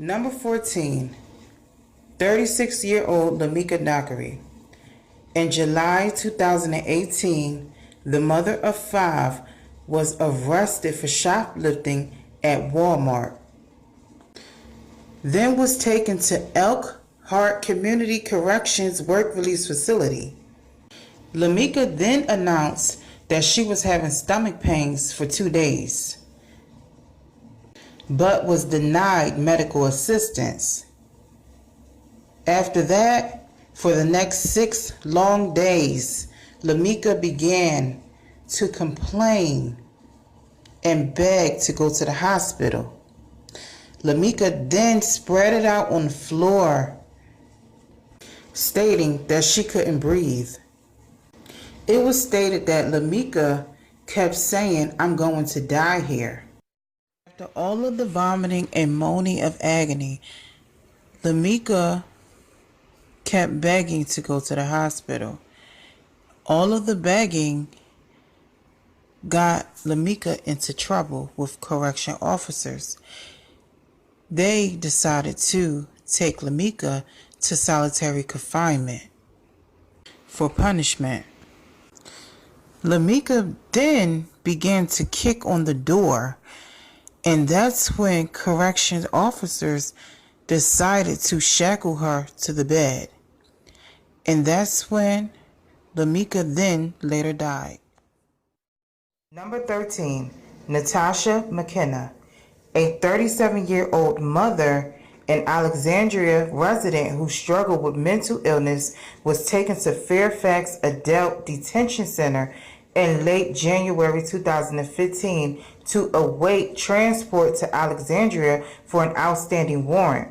Number 14, 36-year-old Lamia Dockery. In July 2018, the mother of 5 was arrested for shoplifting at Walmart, then was taken to Elkhart Community Corrections Work Release Facility. Lamia then announced that she was having stomach pains for 2 days, but was denied medical assistance. After that, for the next 6 long days, Lamia began to complain and beg to go to the hospital. Lamia then spread it out on the floor, stating that she couldn't breathe. It was stated that Lamia kept saying, "I'm going to die here." After all of the vomiting and moaning of agony, Lamia kept begging to go to the hospital. All of the begging got Lamia into trouble with correction officers. They decided to take Lamia to solitary confinement for punishment. Lamia then began to kick on the door, and that's when corrections officers decided to shackle her to the bed. And that's when Lamia then later died. Number 13, Natasha McKenna. A 37-year-old mother and Alexandria resident who struggled with mental illness was taken to Fairfax Adult Detention Center in late January 2015 to await transport to Alexandria for an outstanding warrant.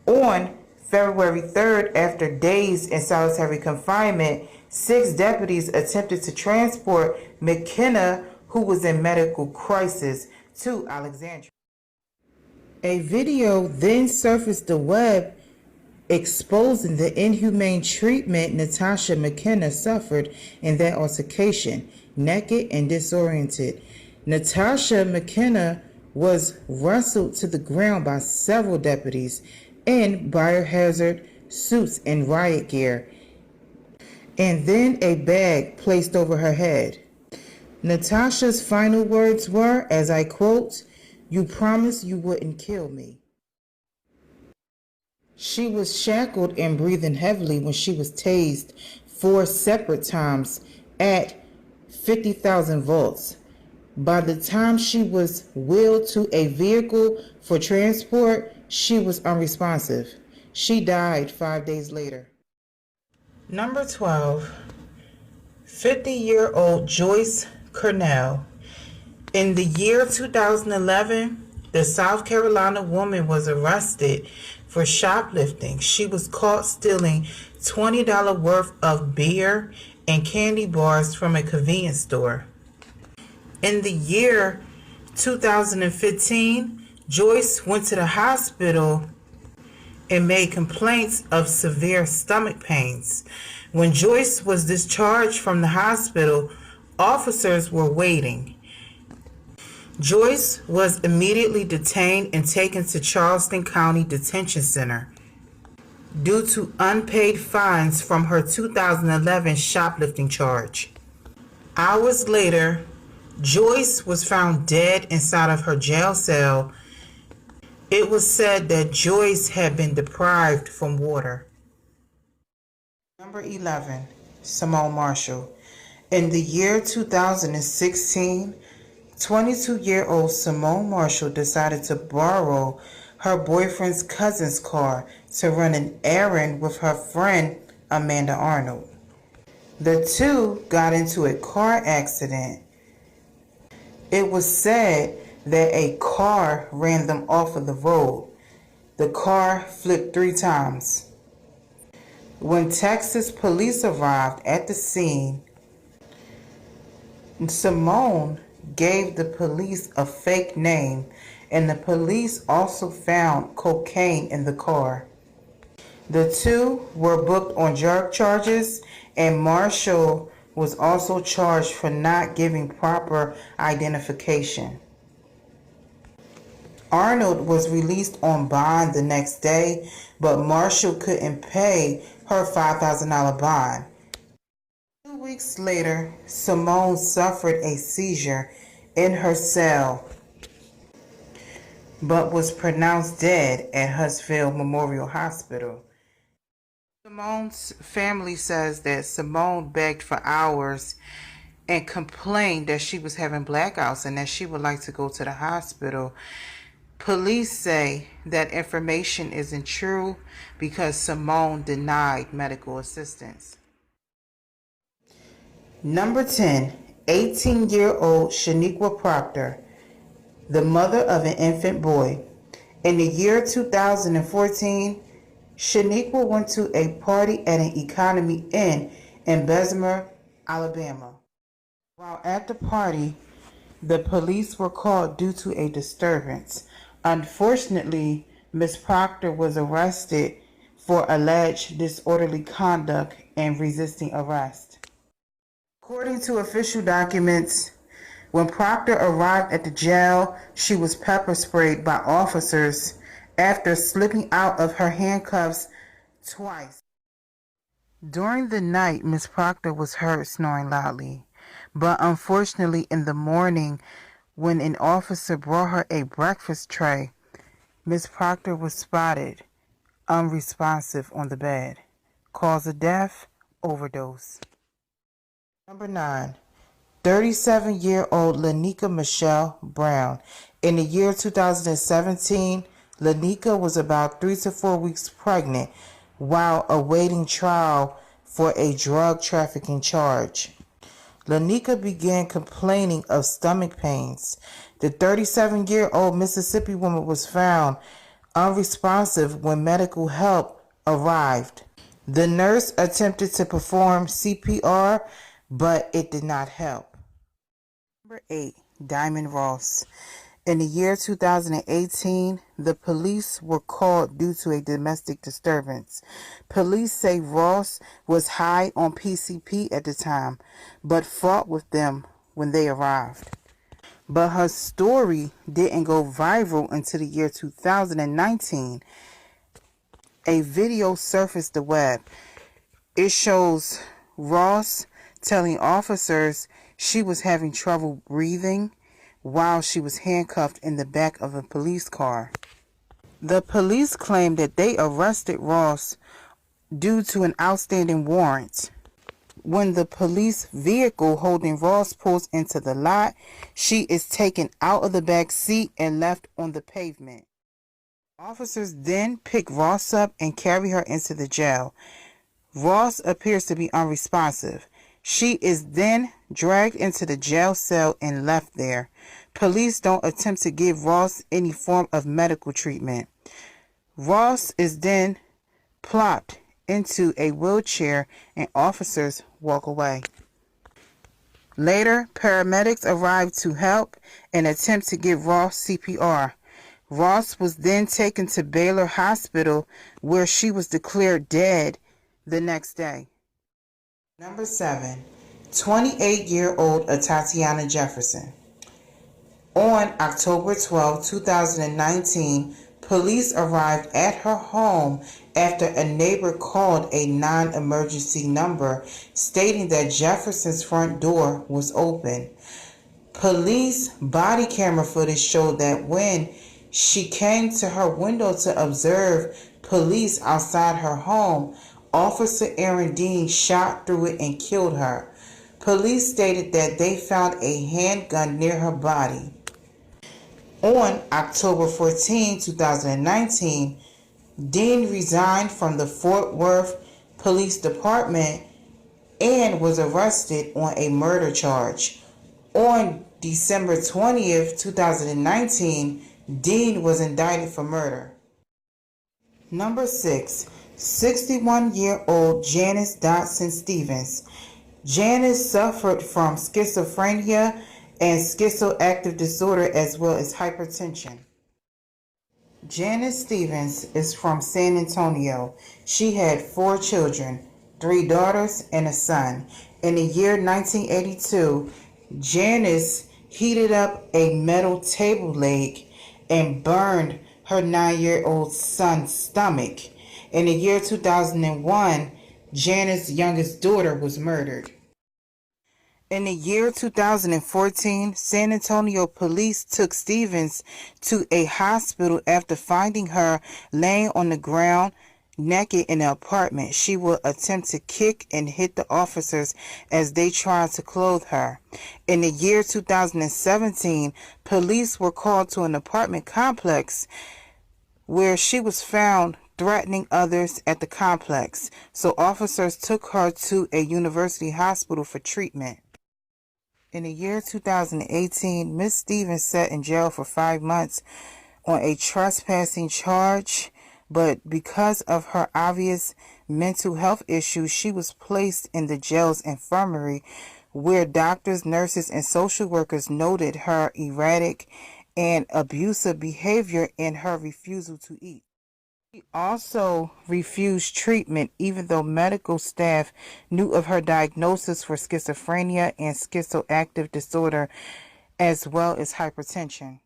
On February 3rd, after days in solitary confinement, 6 deputies attempted to transport McKenna, who was in medical crisis, to Alexandria. A video then surfaced the web exposing the inhumane treatment Natasha McKenna suffered in that altercation. Naked and disoriented, Natasha McKenna was wrestled to the ground by several deputies in biohazard suits and riot gear, and then a bag placed over her head. Natasha's final words were, as I quote, "You promised you wouldn't kill me." She was shackled and breathing heavily when she was tased 4 separate times at 50,000 volts. By the time she was wheeled to a vehicle for transport, she was unresponsive. She died 5 days later. Number 12, 50-year-old Joyce Cornell. In the year 2011, the South Carolina woman was arrested for shoplifting. She was caught stealing $20 worth of beer and candy bars from a convenience store. In the year 2015, Joyce went to the hospital and made complaints of severe stomach pains. When Joyce was discharged from the hospital, officers were waiting. Joyce was immediately detained and taken to Charleston County Detention Center due to unpaid fines from her 2011 shoplifting charge. Hours later, Joyce was found dead inside of her jail cell. It was said that Joyce had been deprived from water. Number 11, Simone Marshall. In the year 2016, 22-year-old Simone Marshall decided to borrow her boyfriend's cousin's car to run an errand with her friend Amanda Arnold. The two got into a car accident. It was said that a car ran them off of the road. The car flipped 3 times. When Texas police arrived at the scene, Simone gave the police a fake name, and the police also found cocaine in the car. The two were booked on drug charges, and Marshall was also charged for not giving proper identification. Arnold was released on bond the next day, but Marshall couldn't pay her $5,000 bond. 2 weeks later, Simone suffered a seizure in her cell, but was pronounced dead at Huntsville Memorial Hospital. Simone's family says that Simone begged for hours and complained that she was having blackouts and that she would like to go to the hospital. Police say that information isn't true because Simone denied medical assistance. Number 10, 18-year-old Shaniqua Proctor, the mother of an infant boy. In the year 2014, Shaniqua went to a party at an Economy Inn in Bessemer, Alabama. While at the party, the police were called due to a disturbance. Unfortunately, Ms. Proctor was arrested for alleged disorderly conduct and resisting arrest. According to official documents, when Proctor arrived at the jail, she was pepper sprayed by officers after slipping out of her handcuffs twice. During the night, Ms. Proctor was heard snoring loudly, but unfortunately in the morning, when an officer brought her a breakfast tray, Ms. Proctor was spotted unresponsive on the bed. Cause of death, overdose. Number 9, 37-year-old Lanita Michelle Brown. In the year 2017, Lanita was about 3 to 4 weeks pregnant while awaiting trial for a drug trafficking charge. Lanita began complaining of stomach pains. The 37-year-old Mississippi woman was found unresponsive when medical help arrived. The nurse attempted to perform CPR, but it did not help. Number 8, Diamond Ross. In the year 2018, the police were called due to a domestic disturbance. Police say Ross was high on PCP at the time, but fought with them when they arrived. But her story didn't go viral until the year 2019. A video surfaced the web. It shows Ross telling officers she was having trouble breathing while she was handcuffed in the back of a police car. The police claimed that they arrested Ross due to an outstanding warrant. When the police vehicle holding Ross pulls into the lot, she is taken out of the back seat and left on the pavement. Officers then pick Ross up and carry her into the jail. Ross appears to be unresponsive. She is then dragged into the jail cell and left there. Police don't attempt to give Ross any form of medical treatment. Ross is then plopped into a wheelchair and officers walk away. Later, paramedics arrived to help and attempt to give Ross CPR. Ross was then taken to Baylor Hospital, where she was declared dead the next day. Number 7, 28-year-old Tatiana Jefferson. On October 12, 2019, police arrived at her home after a neighbor called a non-emergency number stating that Jefferson's front door was open. Police body camera footage showed that when she came to her window to observe police outside her home, Officer Aaron Dean shot through it and killed her. Police stated that they found a handgun near her body. On October 14, 2019, Dean resigned from the Fort Worth Police Department and was arrested on a murder charge. On December 20th, 2019, Dean was indicted for murder. Number 6, 61-year-old Janice Dodson Stevens. Janice suffered from schizophrenia and schizoaffective disorder as well as hypertension. Janice Stevens is from San Antonio. She had 4 children, 3 daughters and a son. In the year 1982, Janice heated up a metal table leg and burned her 9-year-old son's stomach. In the year 2001, Janice's youngest daughter was murdered. In the year 2014, San Antonio police took Stevens to a hospital after finding her laying on the ground naked in the apartment. She would attempt to kick and hit the officers as they tried to clothe her. In the year 2017, police were called to an apartment complex where she was found threatening others at the complex, so officers took her to a university hospital for treatment. In the year 2018, Miss Stevens sat in jail for 5 months on a trespassing charge, but because of her obvious mental health issues, she was placed in the jail's infirmary, where doctors, nurses, and social workers noted her erratic and abusive behavior and her refusal to eat. She also refused treatment even though medical staff knew of her diagnosis for schizophrenia and schizoaffective disorder, as well as hypertension.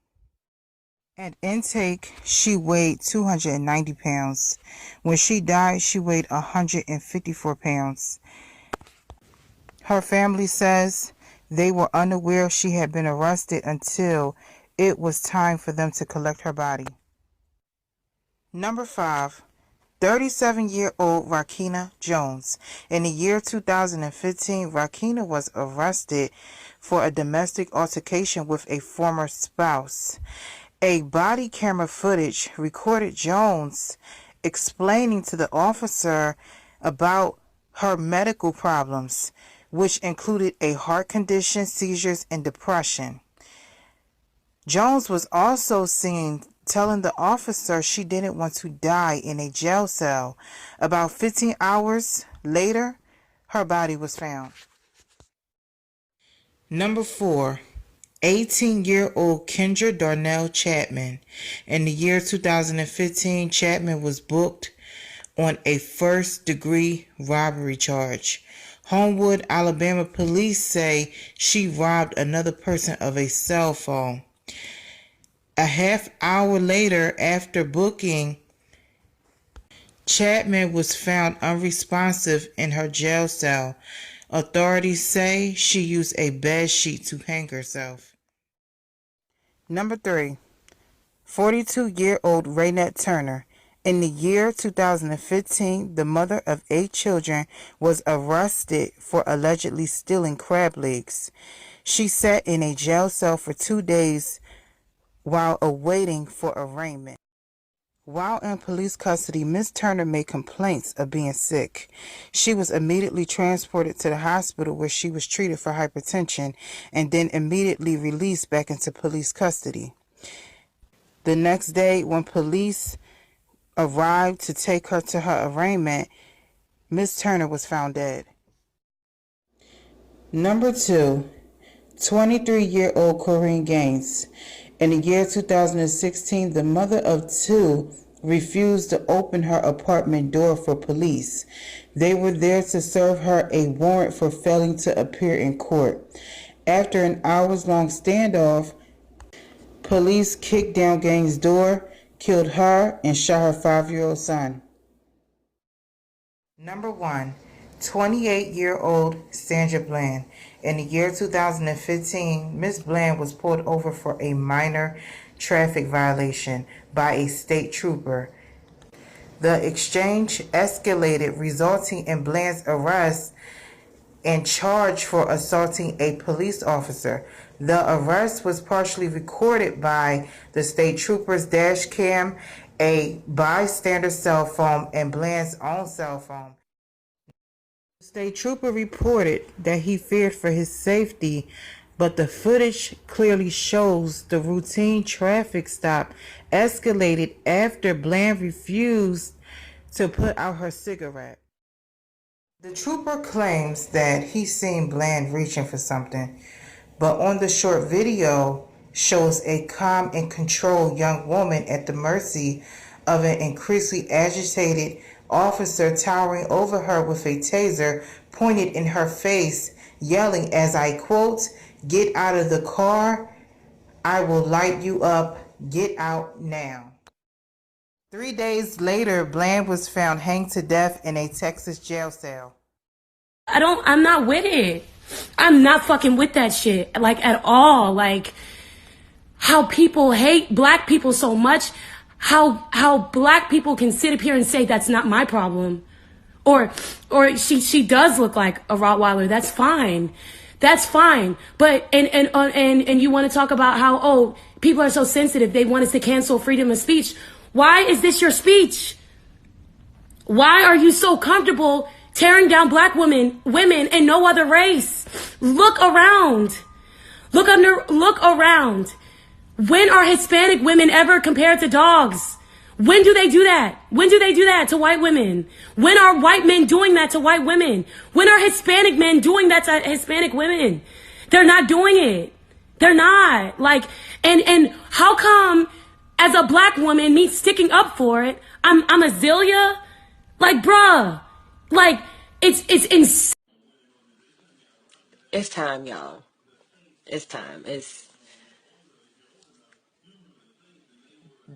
At intake, she weighed 290 pounds. When she died, she weighed 154 pounds. Her family says they were unaware she had been arrested until it was time for them to collect her body. Number 5. 37-year-old Martina Jones. In the year 2015, Martina was arrested for a domestic altercation with a former spouse. A body camera footage recorded Jones explaining to the officer about her medical problems, which included a heart condition, seizures, and depression. Jones was also seen telling the officer she didn't want to die in a jail cell. About 15 hours later, her body was found. Number 4. 18-year-old Kendra Darnell Chapman. In the year 2015, Chapman was booked on a first-degree robbery charge. Homewood, Alabama police say she robbed another person of a cell phone. A half hour later, after booking, Chapman was found unresponsive in her jail cell. Authorities say she used a bed sheet to hang herself. Number 3. 42-year-old Raymond Turner. In the year 2015, the mother of 8 children was arrested for allegedly stealing crab legs. She sat in a jail cell for 2 days while awaiting for arraignment. While in police custody, Ms. Turner made complaints of being sick. She was immediately transported to the hospital where she was treated for hypertension and then immediately released back into police custody. The next day, when police arrived to take her to her arraignment, Ms. Turner was found dead. Number 2. 23-year-old Corinne Gaines. In the year 2016, the mother of 2 refused to open her apartment door for police. They were there to serve her a warrant for failing to appear in court. After an hours-long standoff, police kicked down Gaines' door, killed her, and shot her 5-year-old son. Number 1. 28-year-old Sandra Bland. In the year 2015, Ms. Bland was pulled over for a minor traffic violation by a state trooper. The exchange escalated, resulting in Bland's arrest and charge for assaulting a police officer. The arrest was partially recorded by the state trooper's dash cam, a bystander's cell phone, and Bland's own cell phone. The state trooper reported that he feared for his safety, but the footage clearly shows the routine traffic stop escalated after Bland refused to put out her cigarette. The trooper claims that he seen Bland reaching for something, but on the short video shows a calm and controlled young woman at the mercy of an increasingly agitated officer towering over her with a taser pointed in her face, yelling, as I quote, "Get out of the car, I will light you up," Get out now. 3 days later, Bland was found hanged to death in a Texas jail cell. I'm not with it. I'm not fucking with that shit, like, at all. Like, how people hate black people so much, how black people can sit up here and say that's not my problem. Or she does look like a Rottweiler. That's fine. That's fine. But, and you want to talk about how, oh, people are so sensitive. They want us to cancel freedom of speech. Why is this your speech? Why are you so comfortable tearing down black women and no other race? Look around. Look around. When are Hispanic women ever compared to dogs? When do they do that? When do they do that to white women? When are white men doing that to white women? When are Hispanic men doing that to Hispanic women? They're not doing it. They're not. Like, and how come as a black woman, me sticking up for it, I'm a Zelia? Like, bruh, like, it's insane. It's time, y'all. It's time. It's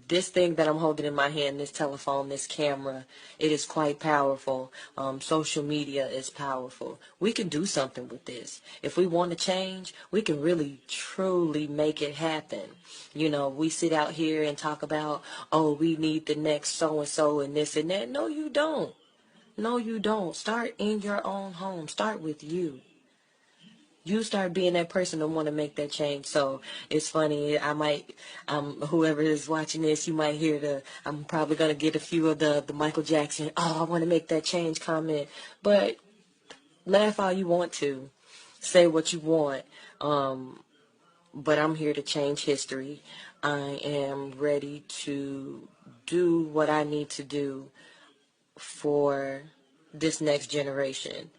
this thing that I'm holding in my hand, this telephone, this camera. It is quite powerful. Social media is powerful. We can do something with this. If we want to change, we can really, truly make it happen. You know, we sit out here and talk about, oh, we need the next so-and-so and this and that. No, you don't. No, you don't. Start in your own home. Start with you. You start being that person to want to make that change. So it's funny. I might, whoever is watching this, you might hear I'm probably going to get a few of the Michael Jackson, oh, I want to make that change comment. But laugh all you want to. Say what you want. But I'm here to change history. I am ready to do what I need to do for this next generation.